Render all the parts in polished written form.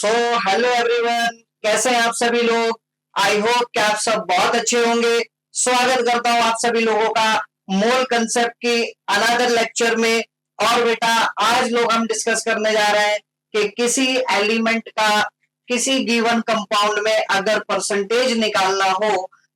So hello everyone, कैसे हैं आप सभी लोग। आई होप कि आप सब बहुत अच्छे होंगे। स्वागत करता हूं आप सभी लोगों का मोल कंसेप्ट की अनदर लेक्चर में। और बेटा आज लोग हम डिस्कस करने जा रहे हैं कि किसी एलिमेंट का किसी गिवन कंपाउंड में अगर परसेंटेज निकालना हो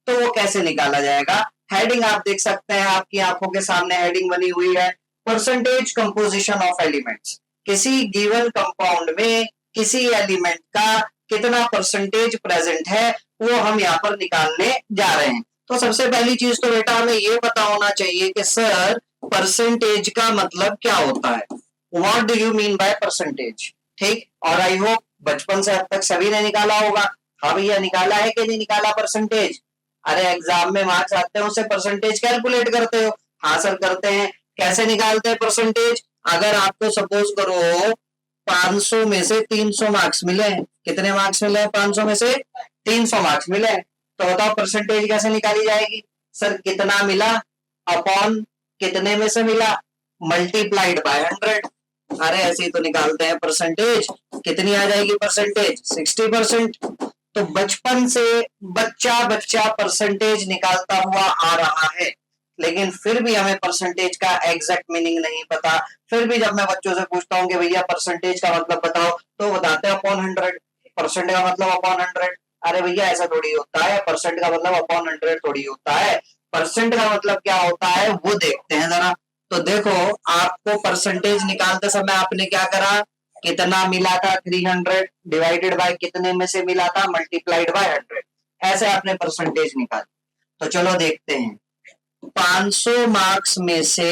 तो वो कैसे निकाला जाएगा। हेडिंग आप देख सकते हैं, आपकी आंखों के सामने हेडिंग बनी हुई है, परसेंटेज कंपोजिशन ऑफ एलिमेंट्स। किसी गिवन कंपाउंड में किसी एलिमेंट का कितना परसेंटेज प्रेजेंट है वो हम यहाँ पर निकालने जा रहे हैं। तो सबसे पहली चीज तो बेटा हमें ये पता होना चाहिए कि सर परसेंटेज का मतलब क्या होता है। What do you mean by percentage. ठीक, और आई होप बचपन से अब तक सभी ने निकाला होगा। हाँ भैया, निकाला है कि नहीं निकाला परसेंटेज। अरे एग्जाम में मार्क्स आते हैं उससे परसेंटेज कैलकुलेट करते हो। हाँ सर करते हैं। कैसे निकालते हैं परसेंटेज। अगर आपको सपोज करो 500 में से 300 मार्क्स मिले, कितने मार्क्स मिले 500 में से 300 मार्क्स मिले, तो बताओ परसेंटेज कैसे निकाली जाएगी। सर कितना मिला अपॉन कितने में से मिला मल्टीप्लाइड बाय 100। अरे ऐसे ही तो निकालते हैं परसेंटेज। कितनी आ जाएगी परसेंटेज 60%। तो बचपन से बच्चा बच्चा परसेंटेज निकालता हुआ आ रहा है, लेकिन फिर भी हमें परसेंटेज का एग्जैक्ट मीनिंग नहीं पता। फिर भी जब मैं बच्चों से पूछता हूँ कि भैया परसेंटेज का मतलब बताओ, तो बताते हैं अपॉन 100। परसेंट का मतलब अपॉन 100। अरे भैया ऐसा थोड़ी होता है, परसेंट का मतलब अपॉन 100 थोड़ी होता है। परसेंट का मतलब क्या होता है वो देखते हैं जरा। तो देखो, आपको परसेंटेज निकालते समय आपने क्या करा, कितना मिला था 300 डिवाइडेड बाय कितने में से मिला था मल्टीप्लाइड बाय 100। ऐसे आपने परसेंटेज निकाली। तो चलो देखते हैं। 500 मार्क्स में से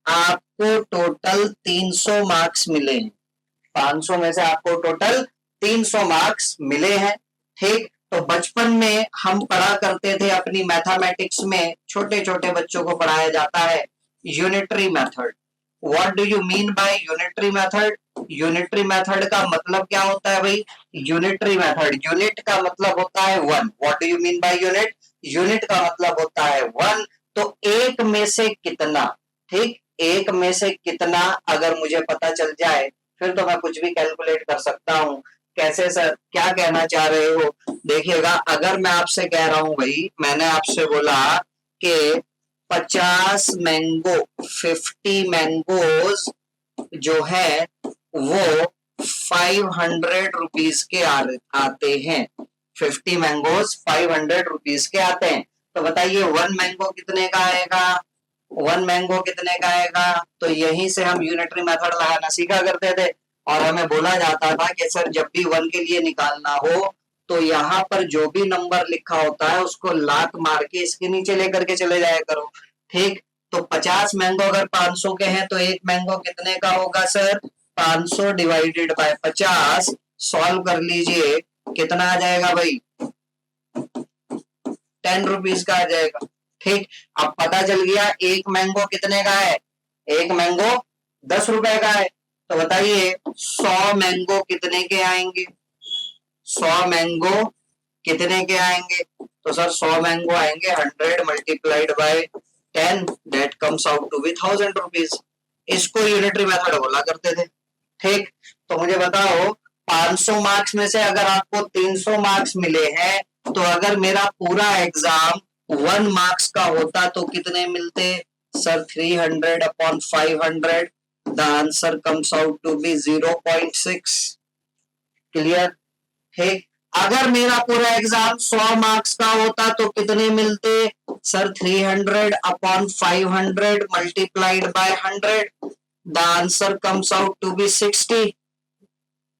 आपको टोटल 300 मार्क्स मिले हैं। 500 में से आपको टोटल 300 मार्क्स मिले हैं। ठीक, तो बचपन में हम पढ़ा करते थे अपनी मैथमेटिक्स में, छोटे छोटे बच्चों को पढ़ाया जाता है unitary method. What do you mean by unitary method. Unitary method का मतलब क्या होता है भाई। यूनिटरी मेथड, यूनिट का मतलब होता है one. What do you mean by unit. Unit का मतलब होता है वन। तो एक में से कितना, ठीक, एक में से कितना अगर मुझे पता चल जाए फिर तो मैं कुछ भी कैलकुलेट कर सकता हूं। कैसे सर, क्या कहना चाह रहे हो। देखिएगा, अगर मैं आपसे कह रहा हूं भाई, मैंने आपसे बोला कि 50 मैंगो 50 मैंगोज जो है वो 500 रुपीज के आते हैं। 50 मैंगोज 500 रुपीज के आते हैं। तो बताइए वन मैंगो कितने का आएगा। वन मैंगो कितने का आएगा। तो यहीं से हम यूनिटरी मेथड लगाना सीखा करते थे। और हमें बोला जाता था कि सर जब भी वन के लिए निकालना हो तो यहाँ पर जो भी नंबर लिखा होता है उसको लात मार के इसके नीचे लेकर के चले जाया करो। ठीक, तो 50 मैंगो अगर 500 के हैं तो एक मैंगो कितने का होगा सर, 500 डिवाइडेड बाय 50। सॉल्व कर लीजिए, कितना आ जाएगा भाई, 10 रुपीज का आ जाएगा। ठीक, अब पता चल गया एक मैंगो कितने का है, एक मैंगो 10 रुपए का है। तो बताइए 100 मैंगो कितने के आएंगे, 100 मैंगो कितने के आएंगे। तो सर 100 मैंगो आएंगे 100 multiplied by 10, that comes out to be 1000 rupees. इसको यूनिटरी मेथड बोला करते थे। ठीक, तो मुझे बताओ 500 मार्क्स में से अगर आपको 300 मार्क्स मिले हैं तो अगर मेरा पूरा एग्जाम 1 मार्क्स का होता तो कितने मिलते sir, 300 upon 500। The answer comes out to be 0.6। Clear. ठीक, अगर मेरा पूरा एग्जाम 100 मार्क्स का होता तो कितने मिलते sir, 300 upon 500 multiplied by 100। The answer comes out to be 60।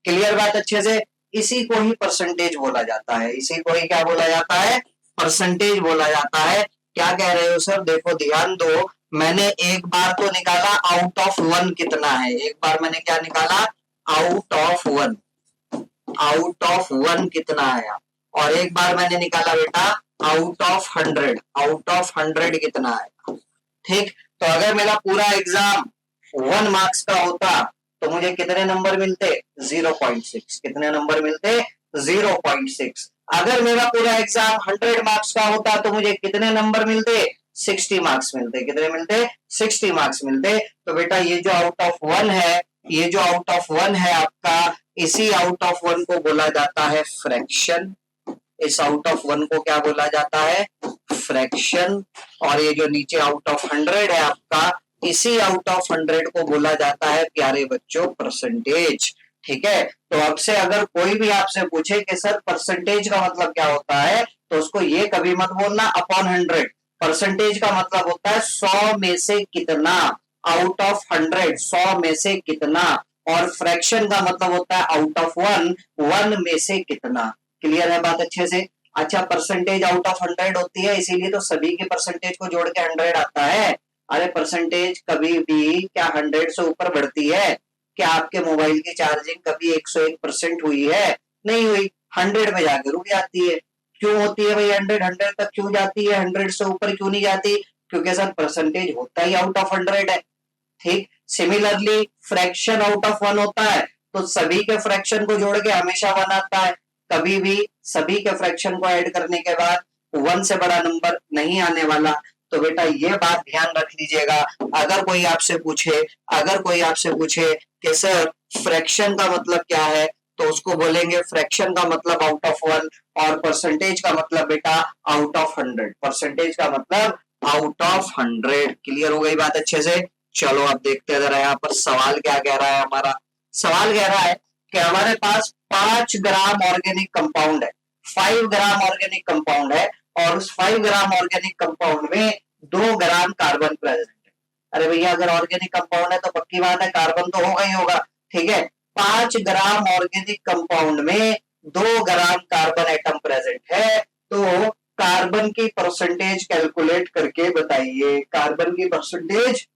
Clear बात अच्छे से। इसी को ही परसेंटेज बोला जाता है, इसी को ही क्या बोला जाता है, परसेंटेज बोला जाता है। क्या कह रहे हो सर, देखो ध्यान दो, मैंने एक बार तो निकाला आउट ऑफ वन कितना है, एक बार मैंने क्या निकाला out of one, out of one कितना आया, और एक बार मैंने निकाला बेटा आउट ऑफ 100, आउट ऑफ 100 कितना आया। ठीक, तो अगर मेरा पूरा एग्जाम 1 मार्क्स का होता तो मुझे कितने नंबर मिलते 0.6। कितने नंबर मिलते 0.6। अगर मेरा पूरा एग्जाम 100 मार्क्स का होता तो मुझे कितने नंबर मिलते 60 मार्क्स मिलते। कितने मिलते 60 मार्क्स मिलते। तो बेटा ये जो आउट ऑफ वन है, ये जो आउट ऑफ वन है आपका, इसी आउट ऑफ वन को बोला जाता है फ्रैक्शन। इस आउट ऑफ वन को क्या बोला जाता है? फ्रैक्शन। और ये जो नीचे आउट ऑफ 100 है आपका, इसी आउट ऑफ 100 को बोला जाता है प्यारे बच्चों परसेंटेज। ठीक है, तो अब से अगर कोई भी आपसे पूछे कि सर परसेंटेज का मतलब क्या होता है, तो उसको ये कभी मत बोलना अपॉन 100। परसेंटेज का मतलब होता है 100 में से कितना, आउट ऑफ 100 100 में से कितना। और फ्रैक्शन का मतलब होता है आउट ऑफ 1 1 में से कितना। क्लियर है बात अच्छे से? अच्छा, परसेंटेज आउट ऑफ 100 होती है, इसीलिए तो सभी के परसेंटेज को जोड़ के 100 आता है। अरे परसेंटेज कभी भी क्या 100 से ऊपर बढ़ती है? क्या आपके मोबाइल की चार्जिंग कभी 101% हुई है? नहीं हुई, 100 में जाकर रुक जाती है। क्यों होती है भाई 100 तक क्यों जाती है, 100 से ऊपर क्यों नहीं जाती? क्योंकि सर परसेंटेज होता ही आउट ऑफ 100 है। ठीक, सिमिलरली फ्रैक्शन आउट ऑफ 1 होता है, तो सभी के फ्रैक्शन को जोड़ के हमेशा 1 आता है। कभी भी सभी के फ्रैक्शन को ऐड करने के बाद 1 से बड़ा नंबर नहीं आने वाला। तो बेटा ये बात ध्यान रख लीजिएगा। अगर कोई आपसे पूछे, अगर कोई आपसे पूछे कि सर फ्रैक्शन का मतलब क्या है, तो उसको बोलेंगे फ्रैक्शन का मतलब आउट ऑफ 1 और परसेंटेज का मतलब बेटा आउट ऑफ 100। परसेंटेज का मतलब आउट ऑफ 100। क्लियर हो गई बात अच्छे से? चलो अब देखते हैं जरा यहाँ पर सवाल क्या कह रहा है हमारा। सवाल कह रहा है कि हमारे पास 5 ग्राम ऑर्गेनिक कंपाउंड है, 5 ग्राम ऑर्गेनिक कंपाउंड है, और उस 5 ग्राम ऑर्गेनिक कंपाउंड में 2 ग्राम कार्बन प्रेजेंट है। अरे भैया अगर ऑर्गेनिक कंपाउंड है तो पक्की बात है कार्बन तो होगा ही होगा। ठीक है, 5 ग्राम ऑर्गेनिक कंपाउंड में 2 ग्राम कार्बन एटम प्रेजेंट है, तो कार्बन की परसेंटेज कैलकुलेट करके बताइए। कार्बन की परसेंटेज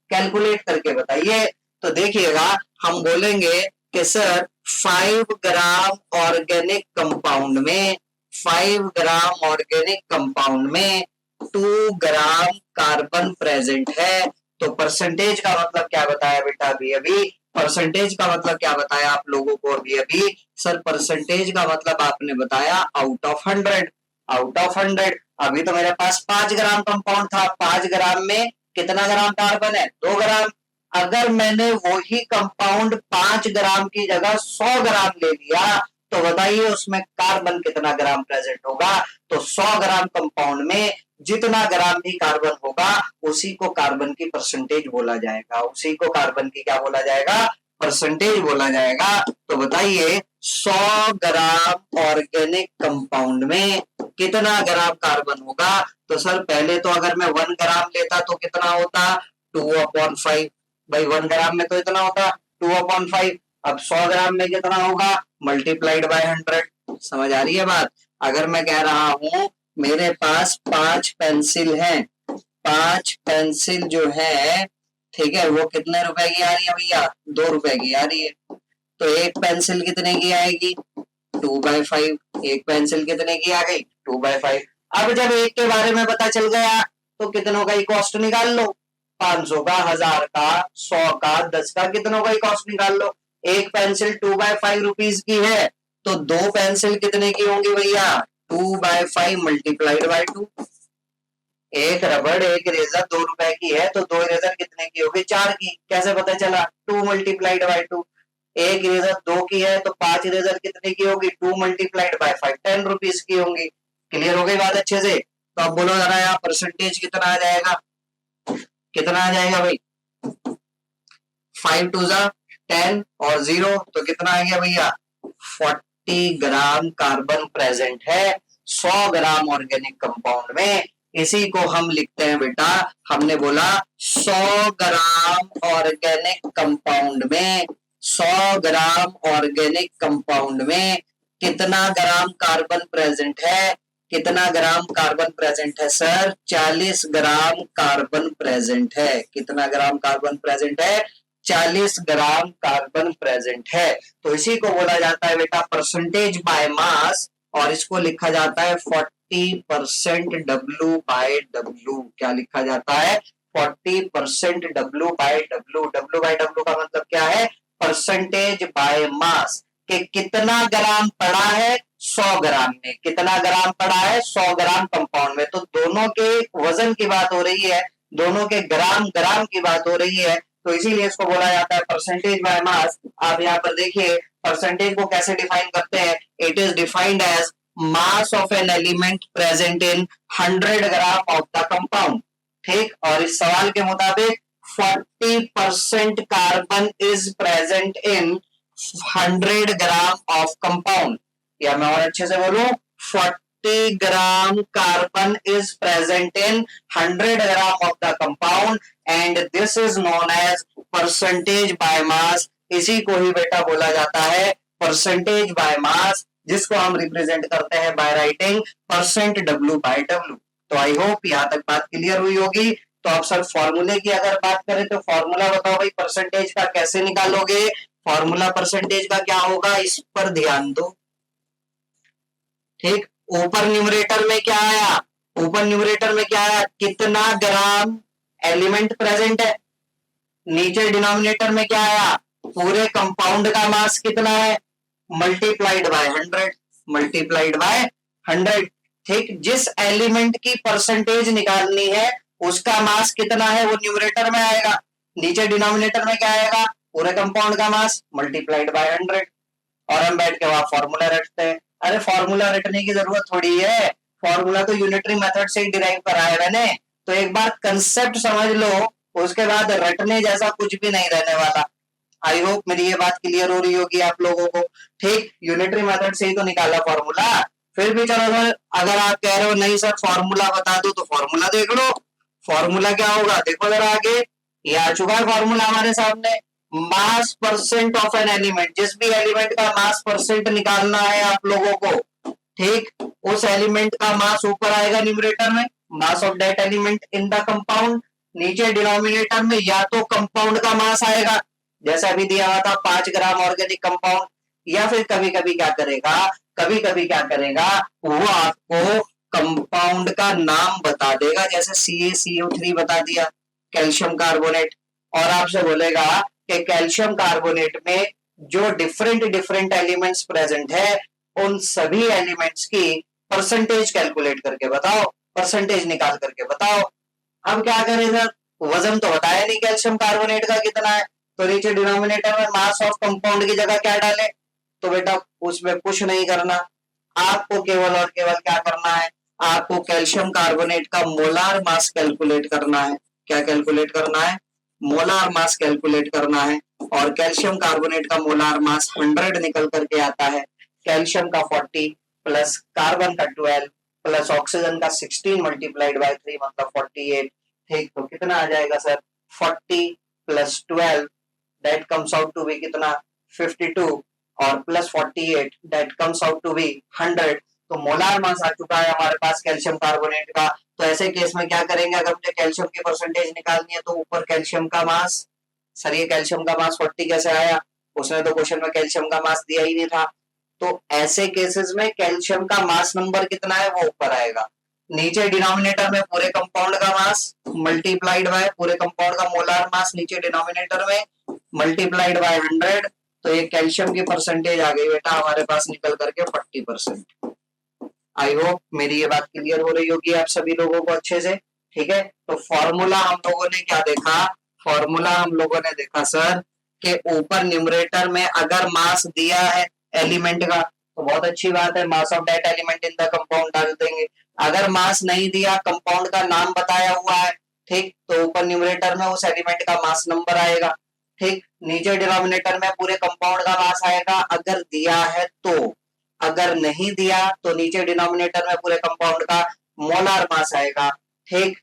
कैलकुलेट करके बताइए। तो देखिएगा हम बोलेंगे कि सर 5 ग्राम ऑर्गेनिक कंपाउंड में 5 ग्राम ऑर्गेनिक कंपाउंड में 2 ग्राम कार्बन प्रेजेंट है। तो परसेंटेज का मतलब क्या बताया बेटा अभी अभी? परसेंटेज का मतलब क्या बताया आप लोगों को अभी अभी? सर परसेंटेज का मतलब आपने बताया आउट ऑफ 100। आउट ऑफ 100, अभी तो मेरे पास 5 ग्राम कंपाउंड था, 5 ग्राम में कितना ग्राम कार्बन है? 2 ग्राम। अगर मैंने वही कंपाउंड 5 ग्राम की जगह 100 ग्राम ले लिया, तो बताइए उसमें कार्बन कितना ग्राम प्रेजेंट होगा? तो 100 ग्राम कंपाउंड में जितना ग्राम भी कार्बन होगा उसी को कार्बन की परसेंटेज बोला जाएगा। उसी को कार्बन की क्या बोला जाएगा? परसेंटेज बोला जाएगा। तो बताइए 100 ग्राम ऑर्गेनिक कंपाउंड में कितना ग्राम कार्बन होगा? तो सर पहले तो अगर मैं 1 ग्राम लेता तो कितना होता? 2/5। भाई 1 ग्राम में तो इतना होता 2/5। अब 100 ग्राम में कितना होगा? Multiplied by 100। समझ आ रही है बात? अगर मैं कह रहा हूं मेरे पास 5 पेंसिल हैं, 5 पेंसिल जो है, ठीक है, वो कितने रुपए की आ रही है भैया? 2 रुपए की आ रही है। तो एक पेंसिल कितने की आएगी? 2/5। एक पेंसिल कितने की आ गई? 2/5। अब जब एक के बारे में पता चल गया तो कितनों का ही कॉस्ट निकाल लो। 500 का, 1000 का, 100 का, 10 का, कितनों का ही कॉस्ट निकाल लो। एक पेंसिल 2/5 रुपीज की है, तो 2 पेंसिल कितने की होंगी भैया? 2/5 मल्टीप्लाइड बाय 2। एक रबड़ एक इरेजर 2 रुपए की है, तो 2 इरेजर कितने की होगी? 4 की। कैसे पता चला? 2 मल्टीप्लाइड बाय 2। एक इरेजर 2 की है, तो 5 इरेजर कितने की होगी? 2 मल्टीप्लाइड बाय 5, 10 रुपीज की होंगी। क्लियर हो गई बात अच्छे से? तो अब बोलो जरा यहाँ परसेंटेज कितना आ जाएगा? कितना आ जाएगा भाई? 5 2 जा 10 और 0, तो कितना आ गया भैया? 40 ग्राम कार्बन प्रेजेंट है 100 ग्राम ऑर्गेनिक कंपाउंड में। इसी को हम लिखते हैं बेटा, हमने बोला 100 ग्राम ऑर्गेनिक कंपाउंड में, 100 ग्राम ऑर्गेनिक कंपाउंड में कितना ग्राम कार्बन प्रेजेंट है? कितना ग्राम कार्बन प्रेजेंट है सर? 40 ग्राम कार्बन प्रेजेंट है। कितना ग्राम कार्बन प्रेजेंट है? 40 ग्राम कार्बन प्रेजेंट है। तो इसी को बोला जाता है बेटा परसेंटेज बाय मास, और इसको लिखा जाता है 40% W बाय W। क्या लिखा जाता है? 40% W by W। W by W का मतलब क्या है? परसेंटेज बाय मास, कि कितना ग्राम पड़ा है 100 ग्राम में, कितना ग्राम पड़ा है 100 ग्राम कंपाउंड में। तो दोनों के वजन की बात हो रही है, दोनों के ग्राम ग्राम की बात हो रही है, तो इसीलिए इसको बोला जाता है परसेंटेज बाय मास। आप यहाँ पर देखिए परसेंटेज को कैसे डिफाइन करते हैं, it is defined as mass of an element present in 100 gram of the compound. ठीक, और इस सवाल के मुताबिक 40% carbon is present in 100 gram of compound, या मैं और अच्छे से बोलूं 40 gram carbon is present in 100 gram of the compound and this is known as percentage by mass. इसी को ही बेटा बोला जाता है परसेंटेज बाय मास, जिसको हम रिप्रेजेंट करते हैं by writing percent W by W. तो आई होप यहां तक बात क्लियर हुई होगी। तो आप सर फॉर्मूले की अगर बात करें तो फॉर्मूला बताओ भाई परसेंटेज का कैसे निकालोगे। फॉर्मूला परसेंटेज का क्या होगा, इस पर ध्यान दो। ठीक, ऊपर न्यूमरेटर में क्या आया, ऊपर न्यूमरेटर में क्या आया, कितना ग्राम एलिमेंट प्रेजेंट है। नीचे डिनोमिनेटर में क्या आया, पूरे कंपाउंड का मास कितना है, मल्टीप्लाइड बाय 100, मल्टीप्लाइड बाय 100। ठीक, जिस एलिमेंट की परसेंटेज निकालनी है उसका मास कितना है वो न्यूमरेटर में आएगा, नीचे डिनोमिनेटर में क्या आएगा, पूरे कंपाउंड का मास मल्टीप्लाइड बाय 100। और हम बैठ के वहां फॉर्मूला रटते हैं। अरे फॉर्मूला रटने की जरूरत थोड़ी है, फॉर्मूला तो यूनिटरी मेथड से ही डिराइव करा है मैंने। तो एक बार कंसेप्ट समझ लो, उसके बाद रटने जैसा कुछ भी नहीं रहने वाला। आई होप मेरी ये बात क्लियर हो रही होगी आप लोगों को। ठीक, यूनिटरी मेथड से ही तो निकाला फॉर्मूला। फिर भी चलो सर, अगर आप कह रहे हो नहीं सर फॉर्मूला बता दो तो फॉर्मूला देख लो। फॉर्मूला क्या होगा देखो जरा आगे, ये आ चुका है फॉर्मूला हमारे सामने। मास परसेंट ऑफ एन एलिमेंट, जिस भी एलिमेंट का मास परसेंट निकालना है आप लोगों को, ठीक, उस एलिमेंट का मास ऊपर आएगा न्यूमरेटर में, mass of that element in the compound. नीचे डिनोमिनेटर में या तो कंपाउंड का मास आएगा, जैसा अभी दिया हुआ था 5 ग्राम ऑर्गेनिक कंपाउंड, या फिर कभी कभी क्या करेगा, कभी कभी क्या करेगा, वो आपको कंपाउंड का नाम बता देगा, जैसे CaCO3 बता दिया, कैल्शियम कार्बोनेट, और आपसे बोलेगा कि कैल्शियम कार्बोनेट में जो डिफरेंट डिफरेंट एलिमेंट्स प्रेजेंट है उन सभी एलिमेंट्स की परसेंटेज कैलकुलेट करके बताओ, परसेंटेज निकाल करके बताओ। अब क्या करें सर, वजन तो बताया नहीं कैल्शियम कार्बोनेट का कितना है, तो नीचे डिनोमिनेटर में मास ऑफ कंपाउंड की जगह क्या डाले, तो बेटा उसमें कुछ नहीं करना, आपको केवल और केवल क्या करना है, आपको कैल्शियम कार्बोनेट का मोलार मास कैलकुलेट करना है। क्या कैलकुलेट करना है, मोलार मास कैलकुलेट करना है। और कैल्शियम कार्बोनेट का मोलार मास 100 निकल करके आता है, कैल्शियम का 40 प्लस कार्बन का 12 प्लस ऑक्सीजन का 16 मल्टीप्लाइड बाय 3 मतलब 48। ठीक, तो कितना आ जाएगा sir, 40 plus 12 that comes out to be कितना, 52 और plus 48 that comes out to be 100। तो मोलार मास आ चुका है हमारे पास कैल्शियम कार्बोनेट का। तो ऐसे केस में क्या करेंगे, अगर मुझे कैल्शियम की परसेंटेज निकालनी है तो ऊपर कैल्शियम का मास, सर ये कैल्शियम का मास 40 कैसे आया, उसने तो क्वेश्चन में कैल्शियम का मास दिया ही नहीं था। तो ऐसे केसेस में कैल्शियम का मास नंबर कितना है वो ऊपर आएगा, नीचे डिनोमिनेटर में पूरे कंपाउंड का मास मल्टीप्लाइड बाय पूरे कंपाउंड का मोलार मास, नीचे डिनोमिनेटर में मल्टीप्लाइड बाय 100। तो ये कैल्शियम की परसेंटेज आ गई बेटा हमारे पास निकल करके 40%। आई होप मेरी ये बात क्लियर हो रही होगी आप सभी लोगों को अच्छे से। ठीक है, तो फॉर्मूला हम लोगों ने क्या देखा, फॉर्मूला हम लोगों ने देखा सर कि ऊपर न्यूमरेटर में अगर मास दिया है एलिमेंट का तो बहुत अच्छी बात है, mass of that element in the compound डाल देंगे। अगर मास नहीं दिया, कंपाउंड का नाम बताया हुआ है, ठीक, तो ऊपर न्यूमरेटर में उस एलिमेंट का मास नंबर आएगा। ठीक, नीचे डिनोमिनेटर में पूरे कंपाउंड का मास आएगा अगर दिया है तो, अगर नहीं दिया तो नीचे डिनोमिनेटर में पूरे कंपाउंड का मोलार मास आएगा। ठीक,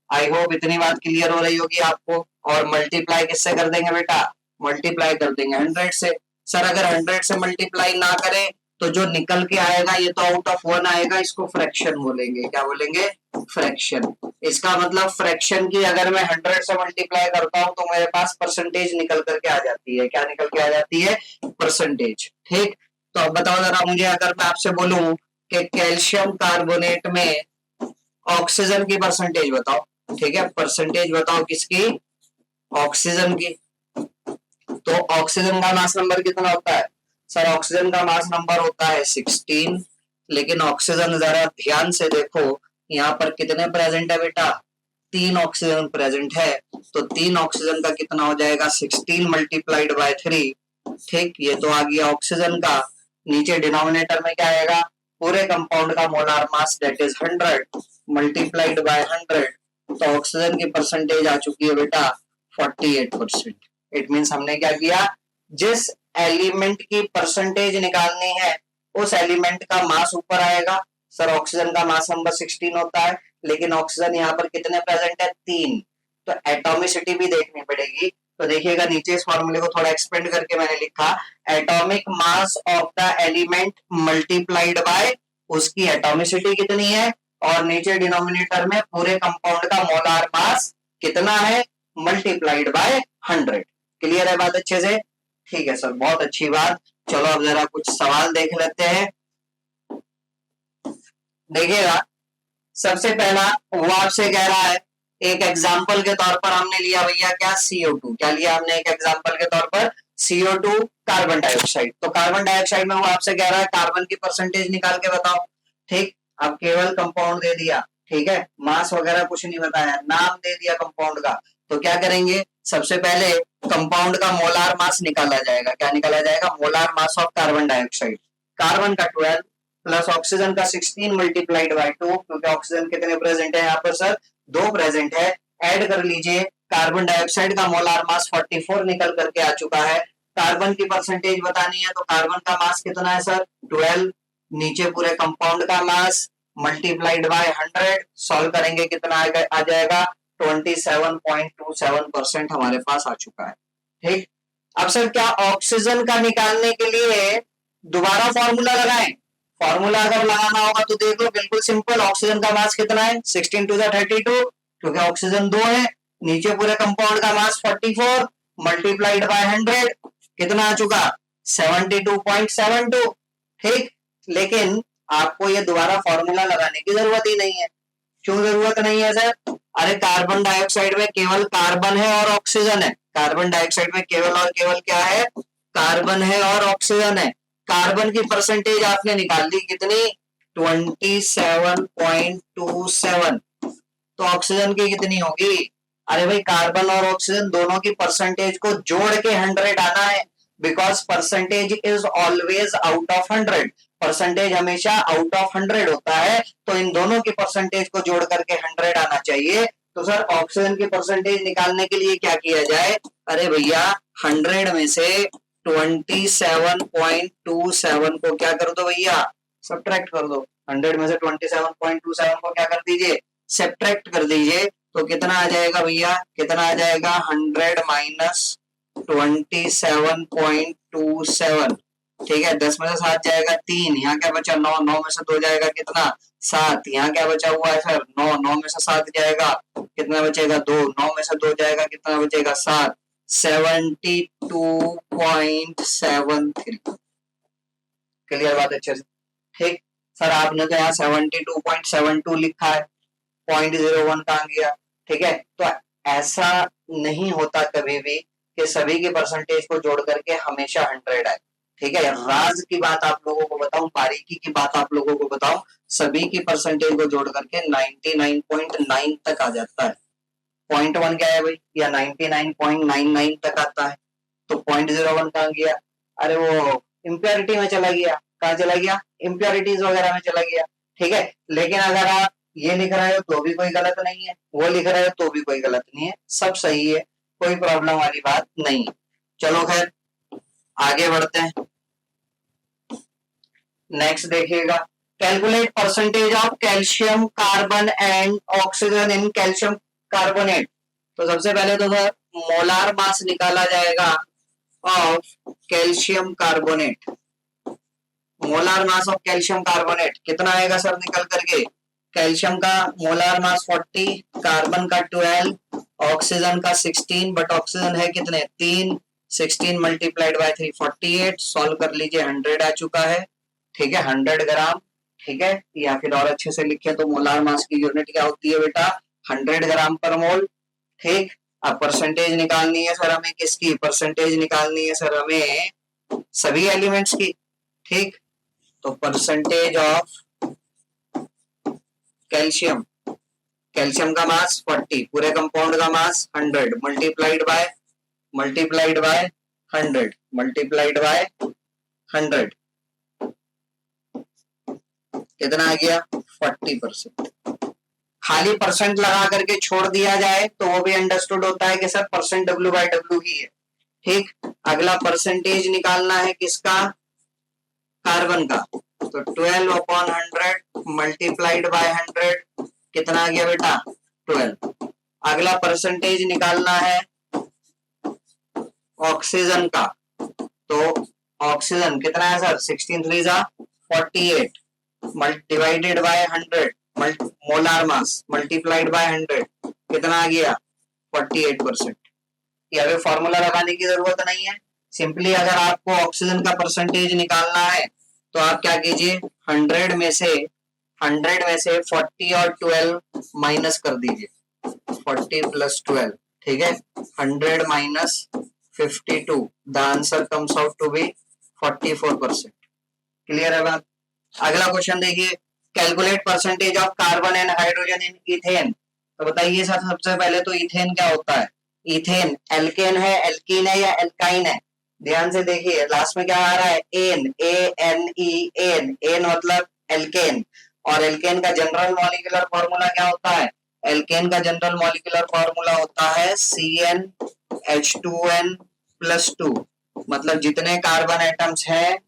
आई होप इतनी बात क्लियर हो रही होगी आपको। और मल्टीप्लाई किससे कर देंगे बेटा, मल्टीप्लाई कर देंगे 100 से। सर अगर 100 से मल्टीप्लाई ना करें तो जो निकल के आएगा ये तो आउट ऑफ 1 आएगा, इसको फ्रैक्शन बोलेंगे। क्या बोलेंगे, फ्रैक्शन। इसका मतलब फ्रैक्शन की अगर मैं 100 से मल्टीप्लाई करता हूं तो मेरे पास परसेंटेज निकल करके आ जाती है। क्या निकल के आ जाती है, परसेंटेज। ठीक, तो अब बताओ जरा मुझे, अगर मैं आपसे बोलूं कि कैल्शियम कार्बोनेट में ऑक्सीजन की परसेंटेज बताओ, ठीक है, परसेंटेज बताओ किसकी, ऑक्सीजन की। तो ऑक्सीजन का मास नंबर कितना होता है, सर ऑक्सीजन का मास नंबर होता है 16। लेकिन ऑक्सीजन जरा ध्यान से देखो यहाँ पर कितने प्रेजेंट है बेटा, 3 ऑक्सीजन प्रेजेंट है, तो 3 ऑक्सीजन का कितना हो जाएगा 16 मल्टीप्लाइड बाय 3। ठीक, ये तो आ गया ऑक्सीजन का। नीचे डिनोमिनेटर में क्या आएगा, पूरे कंपाउंड का molar mass that is 100 multiplied by 100। तो ऑक्सीजन की परसेंटेज आ चुकी है बेटा 48%। इट मीन्स हमने क्या किया, जिस एलिमेंट की परसेंटेज निकालनी है उस एलिमेंट का मास ऊपर आएगा। सर ऑक्सीजन का मास नंबर 16 होता है, लेकिन ऑक्सीजन यहाँ पर कितने प्रेजेंट है 3, तो एटॉमिसिटी भी देखनी पड़ेगी। तो देखिएगा नीचे इस फॉर्मूले को थोड़ा एक्सपेंड करके मैंने लिखा, atomic mass of the element multiplied by उसकी एटॉमिसिटी कितनी है, और नीचे डिनोमिनेटर में पूरे कंपाउंड का मोलार मास कितना है मल्टीप्लाइड बाय 100। क्लियर है बात अच्छे से? ठीक है सर, बहुत अच्छी बात। चलो अब जरा कुछ सवाल देख लेते हैं। देखिएगा सबसे पहला वो आपसे कह रहा है, एक एग्जाम्पल के तौर पर हमने लिया भैया क्या, CO2। क्या लिया हमने एक एग्जाम्पल के तौर पर, CO2 कार्बन डाइऑक्साइड। तो कार्बन डाइऑक्साइड में वो आपसे कह रहा है कार्बन की परसेंटेज निकाल के बताओ। ठीक, अब केवल कंपाउंड दे दिया, ठीक है, मास वगैरह कुछ नहीं बताया, नाम दे दिया कंपाउंड का। तो क्या करेंगे, सबसे पहले कंपाउंड का मोलार मास निकाला जाएगा। क्या निकाला जाएगा, molar mass of carbon dioxide. Carbon का 12 प्लस ऑक्सीजन का 16 मल्टीप्लाइड बाय 2, क्योंकि ऑक्सीजन कितने प्रेजेंट है यहाँ पर सर 2 प्रेजेंट है। ऐड कर लीजिए, कार्बन डाइऑक्साइड का मोलार मास 44 निकल करके आ चुका है। कार्बन की परसेंटेज बतानी है, तो कार्बन का मास कितना है सर 12, नीचे पूरे कंपाउंड का मास मल्टीप्लाइड बाय 100, सॉल्व करेंगे कितना आ जाएगा 27.27% हमारे पास आ चुका है। ठीक, अब सर क्या ऑक्सीजन का निकालने के लिए दोबारा फॉर्मूला लगाएं? फॉर्मूला अगर लगाना होगा तो देख लो, बिल्कुल सिंपल। ऑक्सीजन का मास कितना है 16 टू द 32, क्योंकि ऑक्सीजन 2 है। नीचे पूरे कंपाउंड का मास 44 मल्टीप्लाइड बाय 100 कितना आ चुका 72.72। ठीक, लेकिन आपको ये दोबारा फॉर्मूला लगाने की जरूरत ही नहीं है। क्यों जरूरत नहीं है सर? अरे कार्बन डाइऑक्साइड में केवल कार्बन है और ऑक्सीजन है। कार्बन डाइऑक्साइड में केवल और केवल क्या है, कार्बन है और ऑक्सीजन है। कार्बन की परसेंटेज आपने निकाल ली कितनी 27.27, तो ऑक्सीजन की कितनी होगी? अरे भाई कार्बन और ऑक्सीजन दोनों की परसेंटेज को जोड़ के 100 आना है, because percentage is always out of 100। Percentage हमेशा आउट ऑफ 100 होता है, तो इन दोनों की परसेंटेज को जोड़ करके 100 आना चाहिए। तो सर ऑक्सीजन की परसेंटेज निकालने के लिए क्या किया जाए? अरे भैया 100 में से 27.27 को क्या कर दो भैया, सब्ट्रैक्ट कर दो। 100 में से 27.27 को क्या कर दीजिए, सब्ट्रैक्ट कर दीजिए। तो कितना आ जाएगा भैया, कितना आ जाएगा 100 माइनस 27.27। ठीक है, 10 में से 7 जाएगा 3, यहाँ क्या बचा 9, 9 में से 2 जाएगा कितना 7, यहाँ क्या बचा हुआ है सर 9, 9 में से 7 जाएगा कितना बचेगा 2, 9 में से 2 जाएगा कितना बचेगा 7, 72.73। क्लियर बात अच्छे से? ठीक सर, आपने तो यहाँ 72.72 लिखा है, 0.01 कहाँ गया? ठीक है, तो ऐसा नहीं होता कभी भी कि सभी के परसेंटेज को जोड़ करके हमेशा 100 आए। ठीक है, राज की बात आप लोगों को बताऊं, बारीकी की बात आप लोगों को बताऊं, सभी की परसेंटेज को जोड़ करके 99.9 तक आ जाता है। 0.1 क्या है भाई, या 99.99 तक आता है। तो 0.01 कहाँ गया? अरे वो इम्प्योरिटी में चला गया। कहाँ चला गया? इम्प्योरिटीज वगैरह में चला गया। ठीक है, लेकिन अगर आप ये लिख रहे हो तो भी कोई गलत नहीं है, वो लिख रहे हो तो भी कोई गलत नहीं है, सब सही है, कोई प्रॉब्लम वाली बात नहीं है। चलो खैर आगे बढ़ते हैं। नेक्स्ट देखिएगा, calculate percentage of calcium carbon and oxygen in calcium carbonate. तो सबसे पहले तो सर मोलार मास निकाला जाएगा of calcium carbonate. Molar mass of calcium carbonate कितना आएगा सर निकल करके? कैल्शियम का मोलार मास 40, कार्बन का 12, ऑक्सीजन का 16, बट ऑक्सीजन है कितने 3, 16 मल्टीप्लाइड बाय 3 48, सॉल्व कर लीजिए 100 आ चुका है। ठीक है, 100 ग्राम। ठीक है, या फिर और अच्छे से लिखे तो मोलार मास की यूनिट क्या होती है बेटा 100 ग्राम पर मोल। ठीक, अब परसेंटेज निकालनी है सर हमें किसकी? परसेंटेज निकालनी है सर हमें सभी एलिमेंट्स की। ठीक, तो परसेंटेज ऑफ कैल्शियम कैल्शियम का मास 40, पूरे कंपाउंड का मास 100 मल्टीप्लाइड बाय 100 मल्टीप्लाइड बाय 100 कितना आ गया 40%। खाली परसेंट लगा करके छोड़ दिया जाए तो वो भी अंडरस्टूड होता है कि sir percent W by W ही है। ठीक, अगला परसेंटेज निकालना है किसका, कार्बन का। तो 12 अपॉन 100 मल्टीप्लाइड बाय 100 कितना आ गया बेटा 12। अगला परसेंटेज निकालना है ऑक्सीजन का। तो ऑक्सीजन कितना है सर 16 3 जा 48 divided by 100 molar mass multiplied by 100 कितना आ गया 48%। ये फॉर्मूला लगाने की जरूरत नहीं है, सिंपली अगर आपको ऑक्सीजन का परसेंटेज निकालना है तो आप क्या कीजिए 100 में से 40 और 12 माइनस कर दीजिए, 40 प्लस 12, ठीक है 100 minus 52, the answer comes out to be 44%। Clear है बात। अगला क्वेश्चन देखिए, calculate percentage of carbon and hydrogen in ethane. तो बताइए सर सबसे पहले तो इथेन क्या होता है। इथेन एल्केन है, एल्कीन है या एल्काइन है। ध्यान से देखिए लास्ट में क्या आ रहा है N, A N E N, N मतलब एल्केन। और एल्केन का जनरल मॉलिक्यूलर फॉर्मूला क्या होता है, एल्केन का जनरल मॉलिक्यूलर फॉर्मूला होता है CnH2n+2। मतलब जितने कार्बन एटम्स हैं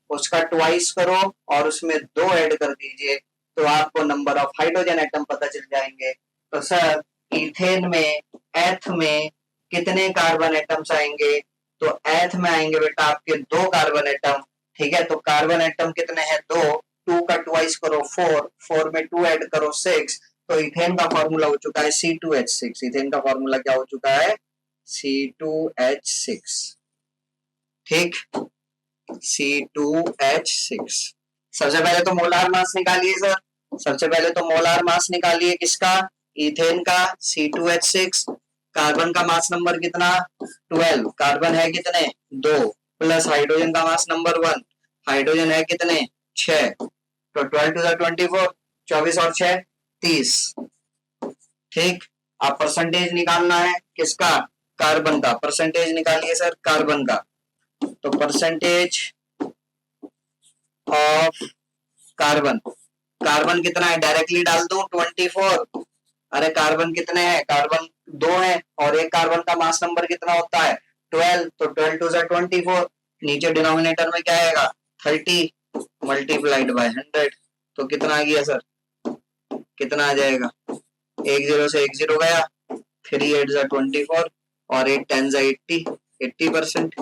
उसका ट्वाइस करो और उसमें 2 ऐड कर दीजिए तो आपको नंबर ऑफ हाइड्रोजन एटम पता चल जाएंगे। तो सर इथेन में एथ में कितने कार्बन एटम्स आएंगे, तो एथ में आएंगे बेटा आपके 2 कार्बन एटम। ठीक है, तो कार्बन एटम कितने हैं 2, 2 का ट्वाइस करो 4, 4 में 2 ऐड करो 6। तो इथेन का फॉर्मूला हो चुका है C2H6। इथेन का फॉर्मूला क्या हो चुका है C2H6। ठीक, C2H6। सबसे पहले तो मोलार मास निकालिए सर, सबसे पहले तो मोलार मास निकालिए किसका, इथेन का C2H6। कार्बन का मास नंबर कितना 12, कार्बन है कितने 2, प्लस हाइड्रोजन का मास नंबर 1, हाइड्रोजन है कितने 6। तो 12 टू 24, 24 और 6 30। ठीक, आप परसेंटेज निकालना है किसका, कार्बन का। परसेंटेज निकालिए सर कार्बन का। तो परसेंटेज ऑफ कार्बन, कार्बन कितना है डायरेक्टली डाल दूं 24। अरे कार्बन कितने हैं, कार्बन 2 है और एक कार्बन का मास नंबर कितना होता है 12। तो 12 टू 24, नीचे डिनोमिनेटर में क्या आएगा 30 मल्टीप्लाइड बाय 100। तो कितना आ गया सर, कितना आ जाएगा, 1 0 से 1 0 गया, 3 8 24 और 8 10 80, 80%।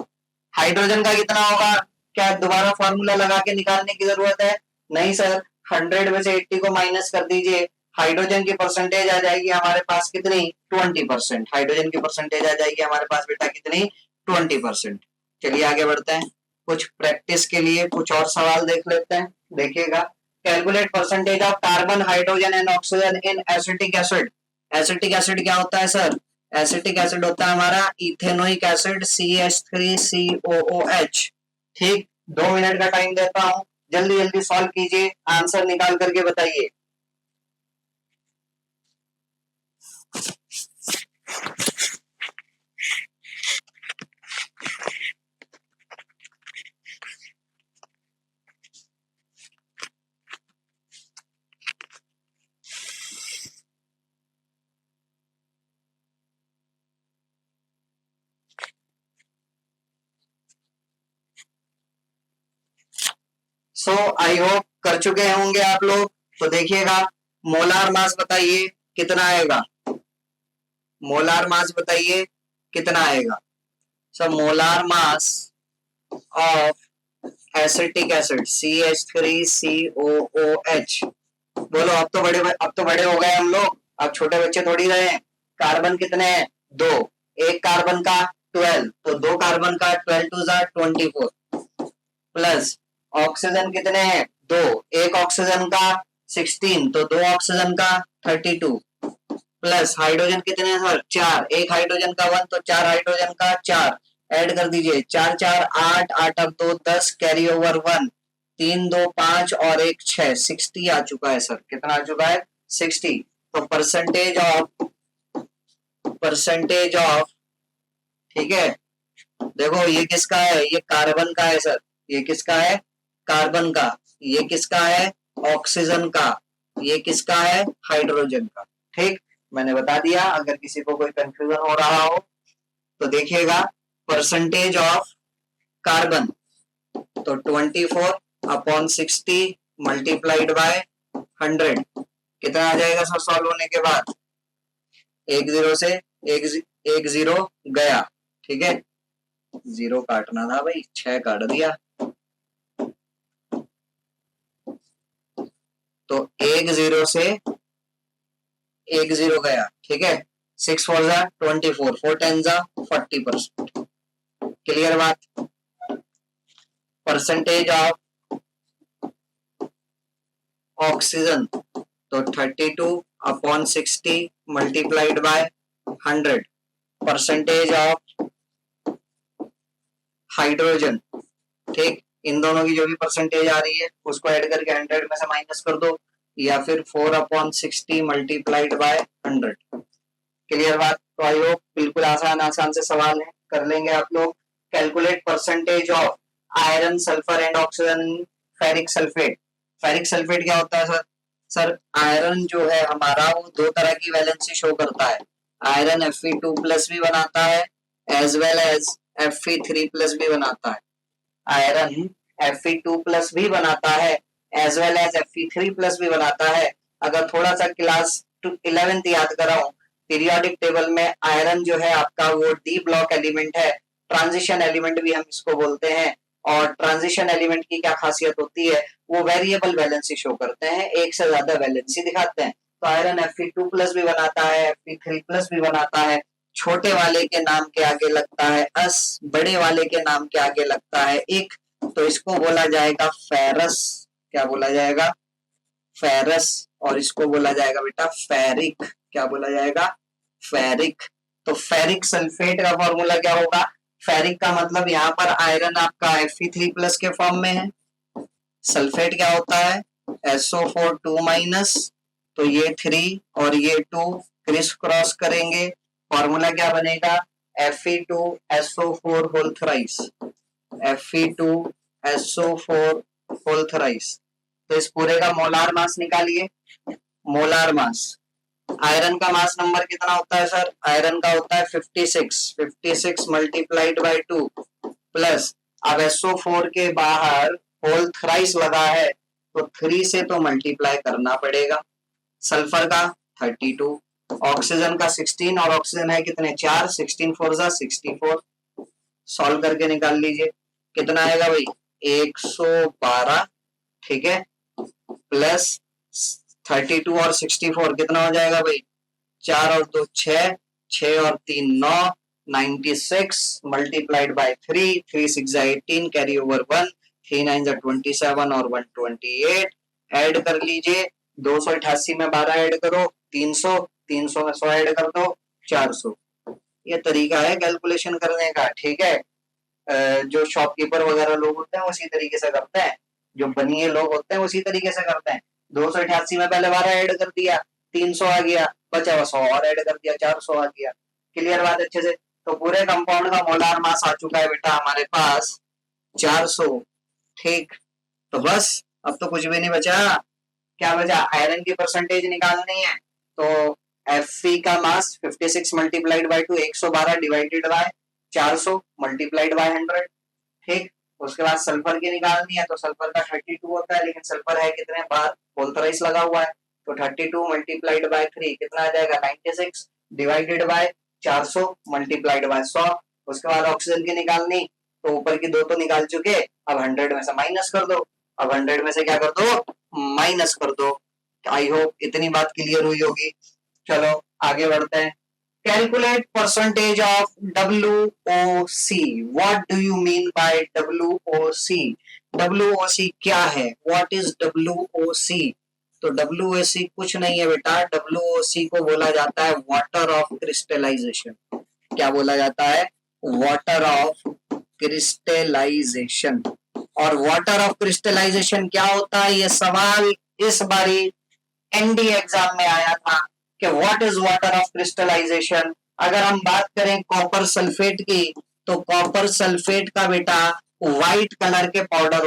हाइड्रोजन का कितना होगा, क्या दोबारा फॉर्मूला लगा के निकालने की जरूरत है, नहीं सर। 100 में से 80 को माइनस कर दीजिए, हाइड्रोजन की परसेंटेज आ जाएगी हमारे पास कितनी 20%। हाइड्रोजन की परसेंटेज आ जाएगी हमारे पास बेटा कितनी 20%। चलिए आगे बढ़ते हैं, कुछ प्रैक्टिस के लिए कुछ और सवाल देख लेते हैं। देखिएगा, calculate percentage of carbon hydrogen and oxygen in acetic acid. Acetic acid क्या होता है सर, एसिटिक एसिड होता है हमारा इथेनोइक एसिड CH3COOH। ठीक, 2 मिनट का टाइम देता हूं, जल्दी जल्दी सॉल्व कीजिए, आंसर निकाल करके बताइए। सो आई होप कर चुके होंगे आप लोग। तो देखिएगा, मोलार मास बताइए कितना आएगा, मोलार मास बताइए कितना आएगा। So molar mass of acetic acid CH3COOH। बोलो, अब तो बड़े हो गए हम लोग, अब छोटे बच्चे थोड़ी रहे हैं। कार्बन कितने हैं 2, एक कार्बन का 12, तो 2 कार्बन का 12 टू 24, प्लस ऑक्सीजन कितने हैं 2, एक ऑक्सीजन का 16, तो 2 ऑक्सीजन का 32, प्लस हाइड्रोजन कितने हैं सर 4, एक हाइड्रोजन का 1, तो 4 हाइड्रोजन का 4 ऐड कर दीजिए, 4 4 8, 8 और 2 10, कैरी ओवर 1, 3 2 5 और 1 6, 60 आ चुका है सर। कितना आ चुका है 60। तो परसेंटेज ऑफ, ठीक है, देखो ये किसका है, ये कार्बन का है सर, ये किसका है, कार्बन का, ये किसका है, ऑक्सीजन का, ये किसका है, हाइड्रोजन का। ठीक, मैंने बता दिया, अगर किसी को कोई कंफ्यूजन हो रहा हो तो देखिएगा, परसेंटेज ऑफ कार्बन, तो 24/60 मल्टीप्लाइड बाय 100 कितना आ जाएगा सर सॉल्व होने के बाद, एक जीरो से एक जीरो गया, ठीक है, जीरो काटना था भाई, 6 काट दिया, तो एक जीरो से एक जीरो गया, ठीक है, 6 4 जा 24, 4 10 जा 40%। क्लियर बात। परसेंटेज ऑफ ऑक्सीजन, तो 32/60 multiplied by 100। Percentage of hydrogen, ठीक, इन दोनों की जो भी परसेंटेज आ रही है उसको ऐड करके 100 में से माइनस कर दो, या फिर 4/60 मल्टीप्लाइड बाय 100। क्लियर बात। तो आई होप बिल्कुल आसान से सवाल है, कर लेंगे आप लोग। Calculate percentage of iron sulphur and oxygen ferric sulphate. Ferric sulphate क्या होता है सर? सर आयरन जो है हमारा वो दो तरह की वैलेंसी शो करता है, आयरन Fe2+ भी बनाता है एज वेल एज Fe3+ भी बनाता है। आयरन Fe2+ भी बनाता है एज वेल एज Fe3+ भी बनाता है। अगर थोड़ा सा क्लास 11th याद कराऊं, पीरियोडिक टेबल में आयरन जो है आपका वो डी ब्लॉक एलिमेंट है, ट्रांजिशन एलिमेंट भी हम इसको बोलते हैं। और ट्रांजिशन एलिमेंट की क्या खासियत होती है, वो वेरिएबल वैलेंसी शो करते हैं, एक से ज्यादा वैलेंसी दिखाते हैं। तो आयरन Fe2+ भी बनाता है, Fe3+ भी बनाता है। छोटे वाले के नाम के आगे लगता है अस, बड़े वाले के नाम के आगे लगता है एक, तो इसको बोला जाएगा फेरस। क्या बोला जाएगा? फेरस। और इसको बोला जाएगा बेटा फेरिक। क्या बोला जाएगा? फेरिक। तो फेरिक सल्फेट का फॉर्मूला क्या होगा? फेरिक का मतलब यहाँ पर आयरन आपका Fe3+ के फॉर्म में है, सल्फेट क्या होता है SO4 2-, तो ये 3 और ये 2 क्रिस क्रॉस करेंगे, फॉर्मूला क्या बनेगा? Fe2SO4 whole thrice, Fe2SO4 whole thrice. तो इस पूरे का मोलार मास निकालिए। मोलार मास, आयरन का मास नंबर कितना होता है सर? आयरन का होता है 56 मल्टीप्लाइड बाय 2 प्लस, अब SO4 के बाहर होल थ्राइस लगा है तो 3 से तो मल्टीप्लाई करना पड़ेगा। सल्फर का 32, ऑक्सीजन का 16, और ऑक्सीजन है कितने? 4, 16 4 जा 64। सॉल्व करके निकाल लीजिए कितना आएगा भाई? 112, ठीक है, प्लस 32 और 64 कितना हो जाएगा भाई? 4 और 2 6, 6 और 3 9, 96 मल्टीप्लाइड बाय 3, 3 6 18, कैरी ओवर 1, 3 9 27 और 128। ऐड कर लीजिए, 288 में 12 ऐड करो 300, 300 में 100 ऐड कर दो 400। ये तरीका है कैलकुलेशन करने का, ठीक है। जो शॉपकीपर वगैरह लोग होते हैं उसी तरीके से करते हैं, जो बनिए लोग होते हैं उसी तरीके से करते हैं। 288 में पहले 12 ऐड कर दिया, 300 आ गया, बचा हुआ 100 और ऐड कर दिया, 400 आ गया। क्लियर बात अच्छे से। तो पूरे कंपाउंड का मोलार मास आ चुका है बेटा हमारे पास 400, ठीक। तो बस अब तो कुछ भी नहीं बचा। क्या बचा? आयरन की परसेंटेज निकालनी है, तो Fe का मास 56 multiplied by 2, 112 divided by 400 multiplied by 100, ठीक। उसके बाद सल्फर की निकालनी है, तो सल्फर का 32 होता है, लेकिन सल्फर है कितने बार? होल थ्राइस लगा हुआ है, तो 32 मल्टीप्लाइड बाय 3 कितना आ जाएगा? 96 डिवाइडेड बाय 400 मल्टीप्लाइड बाय 100। उसके बाद ऑक्सीजन की निकालनी, तो ऊपर की दो तो निकाल चुके, अब 100 में से माइनस कर दो। अब 100 में से क्या कर दो? माइनस कर दो। आई होप इतनी बात क्लियर हुई होगी। चलो आगे बढ़ते हैं। Calculate percentage of WOC। What do you mean by WOC? WOC क्या है? What is WOC? तो WOC कुछ नहीं है बेटा, WOC को बोला जाता है वाटर ऑफ क्रिस्टलाइजेशन। क्या बोला जाता है? Water of crystallisation. और वाटर ऑफ क्रिस्टलाइजेशन क्या होता है? ये सवाल इस बारी एनडीए एग्जाम में आया था, कि what is water of crystallisation. अगर हम बात करें कॉपर सल्फेट की, तो कॉपर सल्फेट का बेटा व्हाइट कलर के पाउडर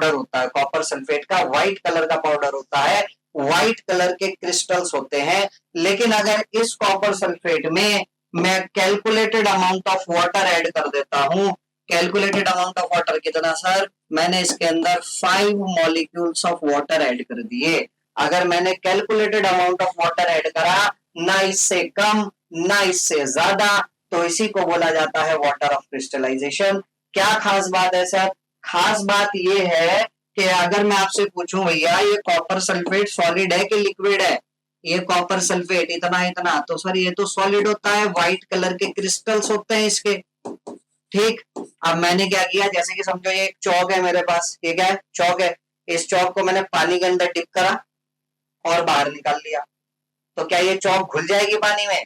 होता है। कॉपर सल्फेट का व्हाइट कलर का पाउडर होता है, व्हाइट कलर के क्रिस्टल्स होते हैं। लेकिन अगर इस कॉपर सल्फेट में मैं calculated amount of water add कर देता हूं, कैलकुलेटेड अमाउंट ऑफ वाटर कितना सर, मैंने इसके अंदर 5 मॉलिक्यूल्स ऑफ वाटर ऐड कर दिए। अगर मैंने calculated amount of water add करा, ना इससे कम ना इससे ज्यादा, तो इसी को बोला जाता है वाटर ऑफ क्रिस्टलाइजेशन। क्या खास बात है सर? खास बात ये है कि अगर मैं आपसे पूछूं भैया ये कॉपर सल्फेट सॉलिड है कि लिक्विड है, ये कॉपर सल्फेट इतना इतना, तो सर ये तो सॉलिड होता है, व्हाइट कलर के क्रिस्टल्स होते हैं इसके। ठीक, अब मैंने क्या किया, जैसे कि समझो ये एक चौक है मेरे पास, ये क्या है, चौक है। इस चौक को मैंने पानी के अंदर डिप करा और बाहर निकाल लिया, तो क्या ये चौक घुल जाएगी पानी में?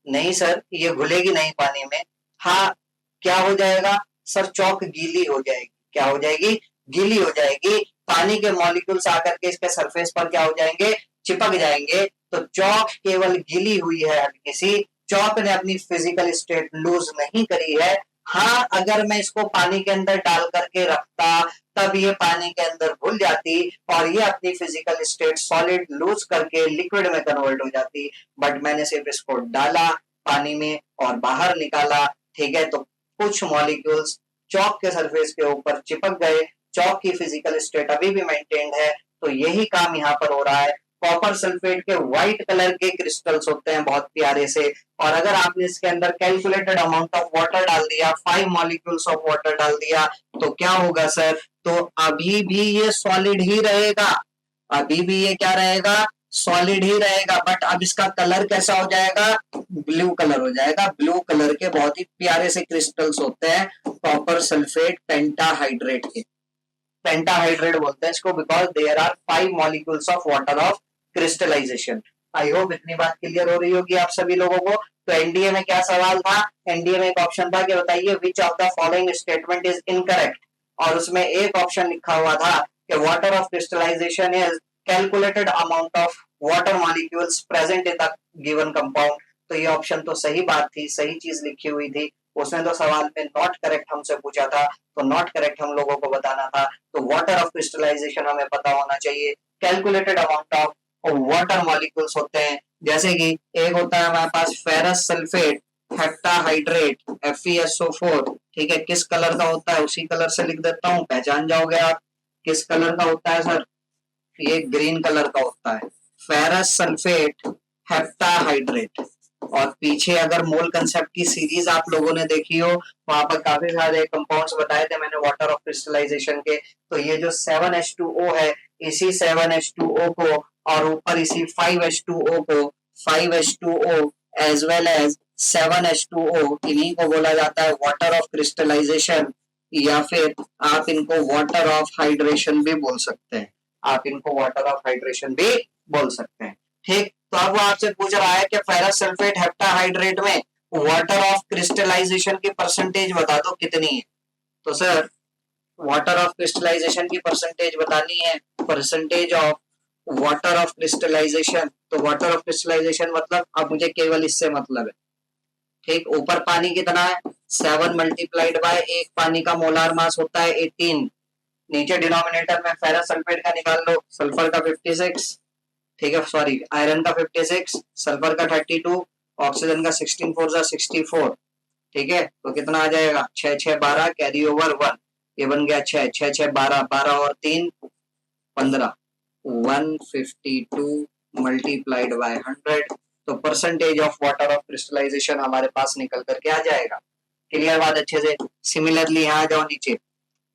नहीं सर, ये घुलेगी नहीं पानी में। हाँ, क्या हो जाएगा सर, चौक गीली हो जाएगी। क्या हो जाएगी? गीली हो जाएगी। पानी के मॉलिक्यूल्स आकर के इसके सरफेस पर क्या हो जाएंगे, चिपक जाएंगे। तो चौक केवल गीली हुई है हल्की सी, चौक ने अपनी फिजिकल स्टेट लूज नहीं करी है। हाँ, अगर मैं इसको पानी के अंदर डाल करके रखता, तब ये पानी के अंदर घुल जाती और ये अपनी फिजिकल स्टेट सॉलिड लूज करके लिक्विड में कन्वर्ट हो जाती। बट मैंने सिर्फ इसको डाला पानी में और बाहर निकाला, ठीक है, तो कुछ मॉलिक्यूल्स चौक के सरफेस के ऊपर चिपक गए, चौक की फिजिकल स्टेट अभी भी मेंटेन्ड है। तो यही काम यहाँ पर हो रहा है। कॉपर सल्फेट के व्हाइट कलर के क्रिस्टल्स होते हैं बहुत प्यारे से, और अगर आपने इसके अंदर कैलकुलेटेड अमाउंट ऑफ वाटर डाल दिया, 5 मॉलिक्यूल्स ऑफ वाटर डाल दिया, तो क्या होगा सर, तो अभी भी ये सॉलिड ही रहेगा, अभी भी ये क्या रहेगा, सॉलिड ही रहेगा। बट अब इसका कलर कैसा हो जाएगा, ब्लू कलर हो जाएगा। ब्लू कलर के बहुत ही प्यारे से क्रिस्टल्स होते हैं कॉपर सल्फेट पेंटाहाइड्रेट के। पेंटाहाइड्रेट बोलते हैं इसको because there are 5 molecules of water of crystallisation. I hope इतनी बात क्लियर हो रही होगी आप सभी लोगों को। तो एनडीए में क्या सवाल था, एनडीए में एक ऑप्शन था कि बताइए which of the following statement is incorrect, और उसमें एक ऑप्शन लिखा हुआ था कि water of crystallisation is calculated amount of water molecules present in the given compound. तो ये ऑप्शन तो सही बात थी, सही चीज लिखी हुई थी। उसने तो सवाल में नॉट करेक्ट हमसे पूछा था, तो नॉट करेक्ट हम लोगों को बताना था। तो वाटर ऑफ क्रिस्टलाइजेशन हमें पता होना चाहिए। Calculated amount of water molecules होते हैं, जैसे कि एक होता है हमारे पास फेरस सल्फेट हेप्टाहाइड्रेट FeSO4, ठीक है, किस कलर का होता है उसी कलर से लिख देता हूँ, पहचान जाओगे आप। किस कलर का होता है सर, ये ग्रीन कलर का होता है, फेरस सल्फेट हेप्टाहाइड्रेट। और पीछे अगर मोल कंसेप्ट की सीरीज आप लोगों ने देखी हो, वहां पर काफी सारे कंपाउंड्स बताए थे मैंने वाटर ऑफ क्रिस्टलाइजेशन के। तो ये जो 7H2O है, इसी 7H2O को और ऊपर इसी 5H2O को, 5H2O as well as 7H2O, इन्हीं को बोला जाता है वाटर ऑफ क्रिस्टलाइजेशन, या फिर आप इनको वाटर ऑफ हाइड्रेशन भी बोल सकते हैं। आप इनको वाटर ऑफ हाइड्रेशन भी बोल सकते हैं। ठीक, तो अब वो आपसे पूछ रहा है कि फेरस सल्फेट हेप्टाहाइड्रेट में वाटर ऑफ क्रिस्टलाइजेशन की परसेंटेज बता दो कितनी है। तो सर वाटर ऑफ क्रिस्टलाइजेशन की परसेंटेज बतानी है, percentage of water of crystallisation. तो वाटर ऑफ क्रिस्टलाइजेशन मतलब अब मुझे केवल इससे मतलब है, ठीक, ऊपर पानी कितना है 7 मल्टीप्लाइड बाय एक पानी का मोलार मास होता है 18, नीचे डिनोमिनेटर में फेरस सल्फेट का निकाल लो, सल्फर का 56, ठीक है, सॉरी आयरन का 56, सल्फर का 32, ऑक्सीजन का 16 4 जा 64, ठीक है, तो कितना आ जाएगा 6 6 12 कैरी ओवर 1, ये बन गया 6 6 6 12 12 और 3 15, 152 मल्टीप्लाइड बाय 100। तो percentage of water of crystallisation हमारे पास निकल करके आ जाएगा। क्लियर बात अच्छे से। सिमिलरली यहाँ जाओ नीचे,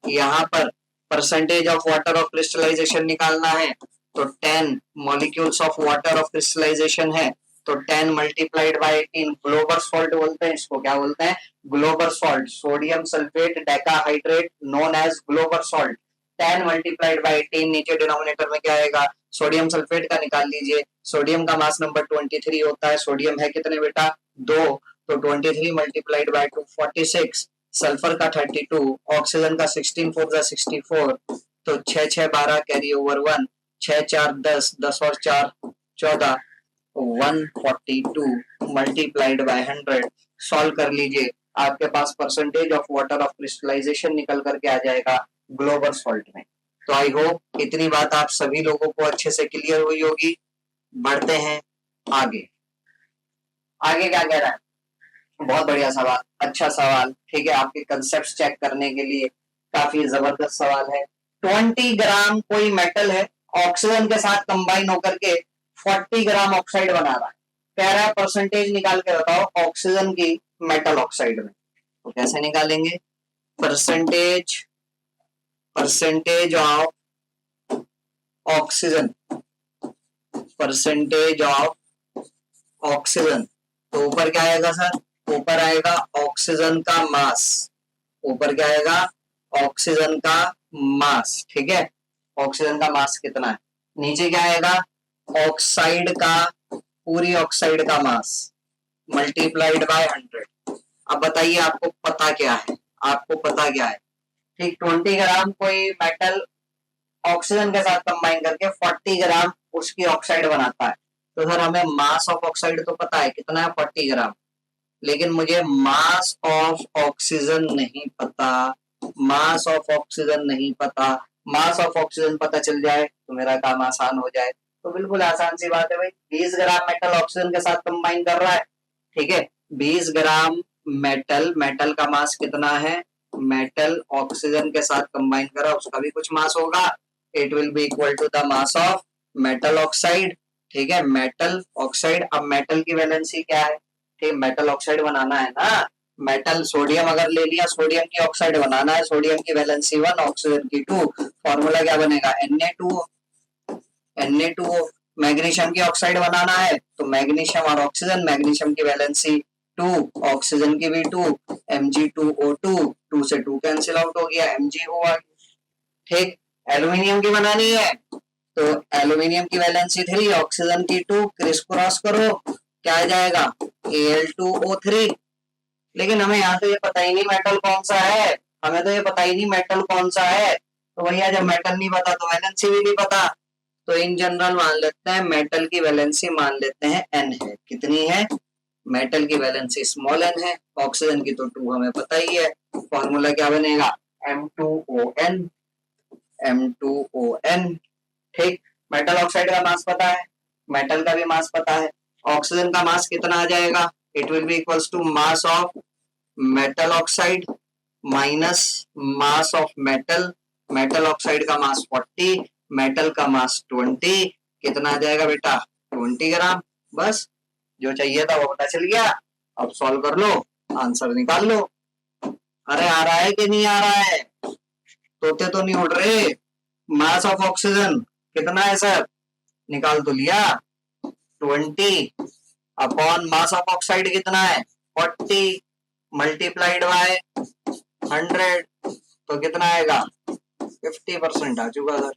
यहाँ पर percentage of water of crystallisation निकालना है, तो 10 molecules of water of crystallisation है, तो 10 मल्टीप्लाइड बाय 18 ग्लोबल सॉल्ट बोलते हैं इसको। क्या बोलते हैं? Global salt. Sodium sulphate decahydrate known as global salt. 10 multiplied by 18, नीचे डिनोमिनेटर में क्या आएगा, सोडियम सल्फेट का निकाल लीजिए। सोडियम का मास नंबर 23 होता है, सोडियम है कितने बेटा 2, तो 23 मल्टीप्लाइड बाय 2 46, सल्फर का 32, ऑक्सीजन का 16 4 जा 64, तो 6 6 12 कैरी ओवर 1, 6 4 10 10 और 4 14, 142 मल्टीप्लाइड बाय 100 सॉल्व कर लीजिए, आपके पास percentage of water of crystallization निकल करके आ जाएगा ग्लोबल सॉल्ट में। तो आई होप इतनी बात आप सभी लोगों को अच्छे से क्लियर हुई होगी। बढ़ते हैं आगे। आगे क्या कह रहा है? बहुत बढ़िया सवाल, अच्छा सवाल, ठीक है, आपके कंसेप्ट चेक करने के लिए काफी जबरदस्त सवाल है। 20 ग्राम कोई मेटल है, ऑक्सीजन के साथ कंबाइन होकर के 40 ग्राम ऑक्साइड बना रहा है। कह रहा है परसेंटेज निकाल के बताओ ऑक्सीजन की मेटल ऑक्साइड में। तो कैसे निकालेंगे? Percentage of oxygen, percentage of oxygen. तो ऊपर क्या आएगा सर? ऊपर आएगा ऑक्सीजन का मास। ऊपर क्या आएगा? ऑक्सीजन का मास, ठीक है। ऑक्सीजन का मास कितना है? नीचे क्या आएगा? ऑक्साइड का, पूरी ऑक्साइड का मास मल्टीप्लाइड बाय 100। अब बताइए आपको पता क्या है? आपको पता क्या है? ठीक, 20 ग्राम कोई मेटल ऑक्सीजन के साथ कंबाइन करके 40 ग्राम उसकी ऑक्साइड बनाता है। तो सर हमें मास ऑफ ऑक्साइड तो पता है कितना है, 40 ग्राम, लेकिन मुझे मास ऑफ ऑक्सीजन नहीं पता। मास ऑफ ऑक्सीजन नहीं पता। मास ऑफ ऑक्सीजन पता चल जाए तो मेरा काम आसान हो जाए। तो बिल्कुल आसान सी बात है भाई, 20 ग्राम मेटल ऑक्सीजन के साथ कंबाइन कर रहा है, ठीक है। 20 ग्राम मेटल, मेटल का मास कितना है? मेटल ऑक्सीजन के साथ कंबाइन करा, उसका भी कुछ मास होगा। It will be equal to the mass of metal oxide, ठीक है। मेटल ऑक्साइड, अब मेटल की वैलेंसी क्या है? ठीक, मेटल ऑक्साइड बनाना है ना, मेटल सोडियम अगर ले लिया, सोडियम की ऑक्साइड बनाना है, सोडियम की वैलेंसी 1, ऑक्सीजन की 2, फॉर्मूला क्या बनेगा? Na2। मैग्नीशियम की ऑक्साइड बनाना है तो मैग्नीशियम और ऑक्सीजन, मैग्नीशियम की वैलेंसी 2, ऑक्सीजन की भी 2, Mg2O2, 2 से 2 कैंसिल आउट हो गया, MgO आ गया, ठीक। एल्यूमिनियम की बनानी है तो एल्यूमिनियम की वैलेंसी 3, ऑक्सीजन की 2, क्रिस क्रॉस करो, क्या आ जाएगा? Al2O3। लेकिन हमें यहाँ तो ये पता ही नहीं मेटल कौन सा है, हमें तो ये पता ही नहीं मेटल कौन सा है। तो भैया जब मेटल नहीं पता तो वैलेंसी भी नहीं पता, तो इन जनरल मान लेते हैं मेटल की वैलेंसी मान लेते हैं n है। कितनी है? मेटल की वैलेंसी स्मॉल n है, ऑक्सीजन की तो 2 हमें पता ही है। फॉर्मूला क्या बनेगा? M2ON, M2ON, ठीक। मेटल ऑक्साइड का मास पता है, मेटल का भी मास पता है, ऑक्सीजन का मास कितना आ जाएगा? It will be equals to mass of metal oxide minus mass of metal. Metal oxide का मास 40, मेटल का मास 20, कितना आ जाएगा बेटा? 20 ग्राम। बस जो चाहिए था वो पता चल गया। अब सॉल्व कर लो, आंसर निकाल लो। अरे आ रहा है कि नहीं आ रहा है? तोते तो नहीं उड़ रहे। मास ऑफ ऑक्सीजन कितना है सर? निकाल तो लिया, 20 अपॉन मास ऑफ ऑक्साइड कितना है? 40 मल्टीप्लाइड बाय 100, तो कितना आएगा? 50% आ चुका सर।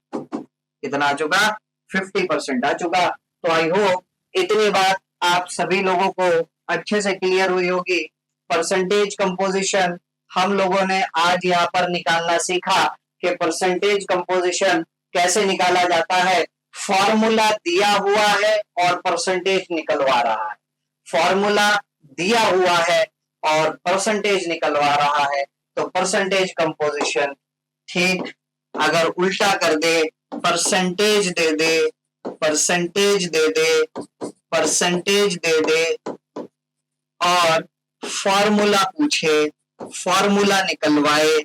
कितना आ चुका? 50% आ चुका। तो आई होप इतनी बात आप सभी लोगों को अच्छे से क्लियर हुई होगी। परसेंटेज कंपोजिशन हम लोगों ने आज यहाँ पर निकालना सीखा कि परसेंटेज कंपोजिशन कैसे निकाला जाता है। फॉर्मूला दिया हुआ है और परसेंटेज निकलवा रहा है, फॉर्मूला दिया हुआ है और परसेंटेज निकलवा रहा है। तो परसेंटेज कंपोजिशन, ठीक, अगर उल्टा कर दे, परसेंटेज दे दे, परसेंटेज दे दे, परसेंटेज दे दे और फॉर्मूला पूछे, फॉर्मूला निकलवाए,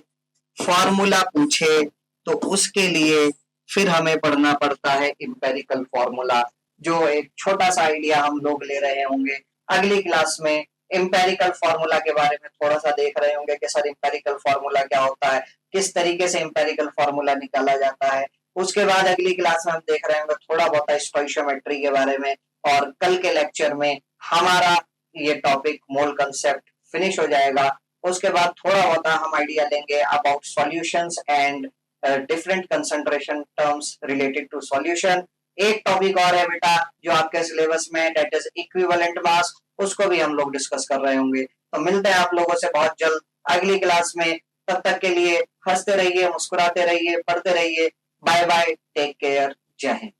फॉर्मूला पूछे, तो उसके लिए फिर हमें पढ़ना पड़ता है इंपेरिकल फॉर्मूला, जो एक छोटा सा आइडिया हम लोग ले रहे होंगे। अगली क्लास में इंपेरिकल फॉर्मूला के बारे में थोड़ा सा देख रहे होंगे कि सर इंपेरिकल फॉर्मूला क्या होता है, किस तरीके से इंपेरिकल फॉर्मूला निकाला जाता है। उसके बाद अगली क्लास में हम देख रहे होंगे थोड़ा बहुत स्टोइशियोमेट्री के बारे में, और कल के लेक्चर में हमारा ये टॉपिक मोल कंसेप्ट फिनिश हो जाएगा। उसके बाद थोड़ा बहुत हम आइडिया लेंगे about solutions and different concentration terms related to solution. एक टॉपिक और है बेटा जो आपके सिलेबस में, दैट इज इक्विवेलेंट मास, उसको भी हम लोग डिस्कस कर रहे होंगे। तो मिलते हैं आप लोगों से बहुत जल्द अगली क्लास में। तब तक के लिए हंसते रहिए, मुस्कुराते रहिए, पढ़ते रहिए। बाय बाय, टेक केयर, जय हिंद।